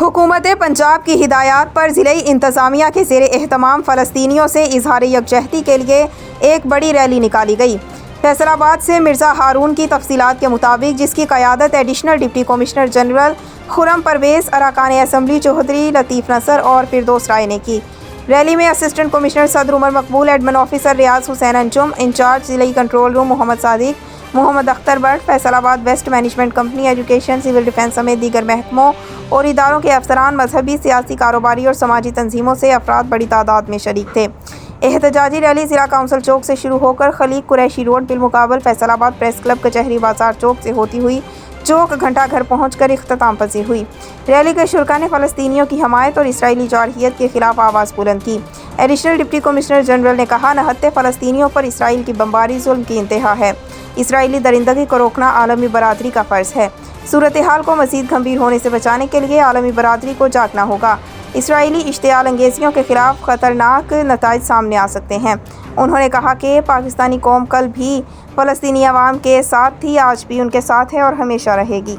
حکومت پنجاب کی ہدایات پر ضلعی انتظامیہ کے زیر اہتمام فلسطینیوں سے اظہار یکجہتی کے لیے ایک بڑی ریلی نکالی گئی۔ فیصل آباد سے مرزا ہارون کی تفصیلات کے مطابق، جس کی قیادت ایڈیشنل ڈپٹی کمشنر جنرل خرم پرویز، ارکان اسمبلی چودھری لطیف نصر اور فردوس رائے نے کی۔ ریلی میں assistant commissioner Saddar Umar Maqbool, admin officer Riaz Hussain Anjum, incharge ضلعی control room Muhammad Sadiq, Muhammad Akhtar Butt, Faisalabad waste management company, education, civil defence سمیت دیگر محکموں اور اداروں کے افسران، مذہبی، سیاسی، کاروباری اور سماجی تنظیموں سے افراد بڑی تعداد میں شریک تھے۔ احتجاجی ریلی ضلع کونسل چوک سے شروع ہو کر خلیق قریشی روڈ بالمقابل فیصل آباد پریس کلب کچہری بازار چوک سے ہوتی ہوئی چوک گھنٹہ گھر پہنچ کر اختتام پذیر ہوئی۔ ریلی کے شرکاء نے فلسطینیوں کی حمایت اور اسرائیلی جارحیت کے خلاف آواز بلند کی۔ ایڈیشنل ڈپٹی کمشنر جنرل نے کہا، نہتے فلسطینیوں پر اسرائیل کی بمباری ظلم کی انتہا ہے۔ اسرائیلی درندگی کو روکنا عالمی برادری کا فرض ہے۔ صورتحال کو مزید گھمبیر ہونے سے بچانے کے لیے عالمی برادری کو جاگنا ہوگا۔ اسرائیلی اشتعال انگیزیوں کے خلاف خطرناک نتائج سامنے آ سکتے ہیں۔ انہوں نے کہا کہ پاکستانی قوم کل بھی فلسطینی عوام کے ساتھ تھی، آج بھی ان کے ساتھ ہے اور ہمیشہ رہے گی۔